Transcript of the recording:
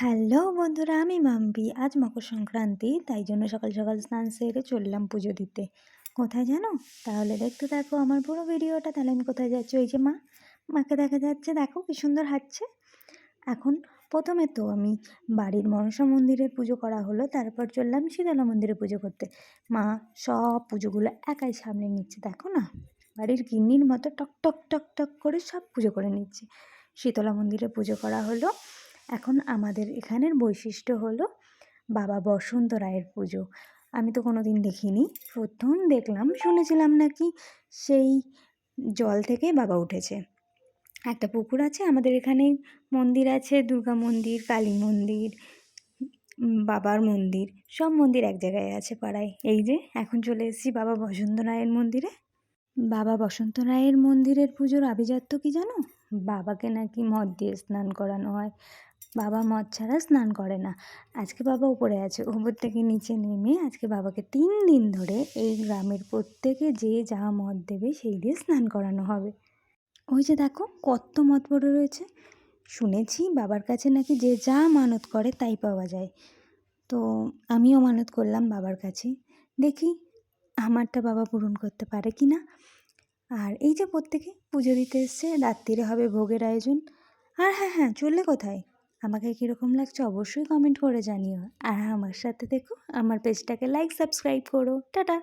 Hello বন্ধুরা, আমি মাম্পি। আজ মকর সংক্রান্তি, তাই জন্য সকাল সকাল স্নান সেরে চললাম পুজো দিতে। কোথায় জানো? তাহলে দেখতে থাকো আমার পুরো ভিডিওটা। তাহলে আমি কোথায় যাচ্ছি? ওই যে মাকে দেখা যাচ্ছে, দেখো কি সুন্দর হাঁটছে। এখন প্রথমে তো আমি বাড়ির মনসা মন্দিরে পুজো করা হলো, তারপর চললাম শীতলা মন্দিরে পুজো করতে। মা সব পুজোগুলো একাই সামনে নিচ্ছে, দেখো না, বাড়ির গিন্নির মতো টক টক টক টক করে সব পুজো করে নিচ্ছে। শীতলা মন্দিরে পুজো করা হলো। এখন আমাদের এখানের বৈশিষ্ট্য হলো বাবা বসন্ত রায়ের পুজো। আমি তো কোনো দিন দেখিনি, প্রথম দেখলাম। শুনেছিলাম নাকি সেই জল থেকে বাবা উঠেছে। একটা পুকুর আছে আমাদের এখানে, মন্দির আছে, দুর্গা মন্দির, কালী মন্দির, বাবার মন্দির, সব মন্দির এক জায়গায় আছে পাড়ায়। এই যে এখন চলে এসেছি বাবা বসন্ত রায়ের মন্দিরে। বাবা বসন্ত রায়ের মন্দিরের পুজোর আভিজাত্য কি জানো? বাবাকে নাকি মদ দিয়ে স্নান করানো হয়। বাবা মদ ছাড়া স্নান করে না। আজকে বাবা উপরে আছে, উপর থেকে নিচে নেমে আজকে বাবাকে 3 দিন ধরে এই গ্রামের প্রত্যেকে যে যা মদ দেবে সেই দিয়ে স্নান করানো হবে। ওই যে দেখো কত মদ পড়ে রয়েছে। শুনেছি বাবার কাছে নাকি যে যা মানত করে তাই পাওয়া যায়। তো আমিও মানত করলাম বাবার কাছে, দেখি আমারটা বাবা পূরণ করতে পারে কি না। আর এই যে প্রত্যেকে পুজো দিতে এসছে, রাত্রিরে হবে ভোগের আয়োজন। আর হ্যাঁ হ্যাঁ, চললে কোথায়? আমাকে কীরকম লাগছে অবশ্যই কমেন্ট করে জানিও। আর আমার সাথে দেখো, আমার পেজটাকে লাইক সাবস্ক্রাইব করো। টাটা।